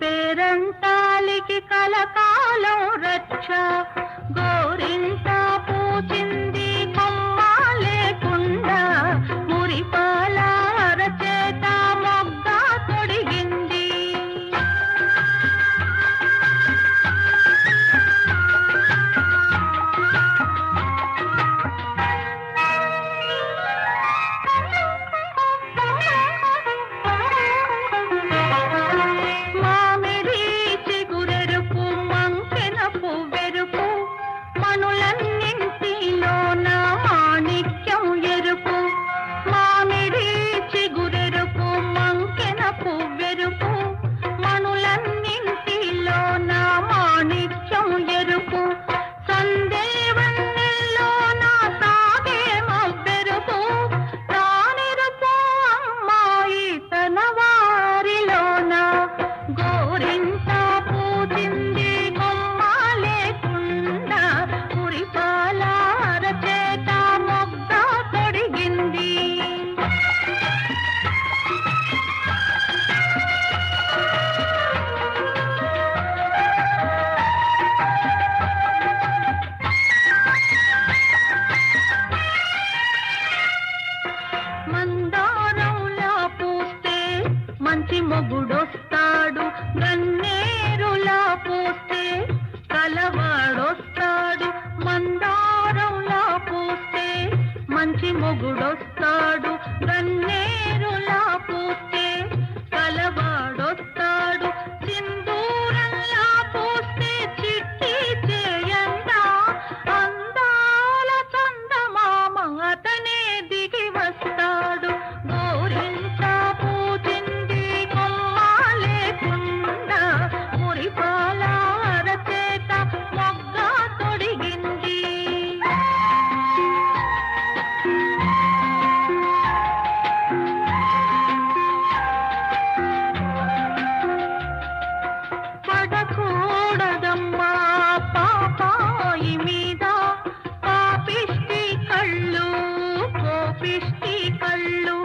పేరంటాలికి కలకాలం రక్ష గోరింట పూచింది కొమ్మ లేకుండా మురిపాల అరచేత మొగ్గ తొడిగింది. మందారంలా పూస్తే మంచి మొగుడొస్తాడు, గన్నేరులా పూస్తే కలవాడొస్తాడు. మందారంలా పూస్తే మంచి మొగుడొస్తాడు, గన్నేరులా పూస్తే కలవాడొస్తాడు. సింధూరంలా పూస్తే చిట్టి చేయండా అందాల చందమామ అతనే దిగి వస్తాడు. గోరింట పూజింది కొమ్మ లేకుండా మురిపాల అరచేత మొగ్గ తొడిగింది. పడకూడదమ్మా పాపాయి మీద పాపిష్టి కళ్ళు కోపిష్టి కళ్ళు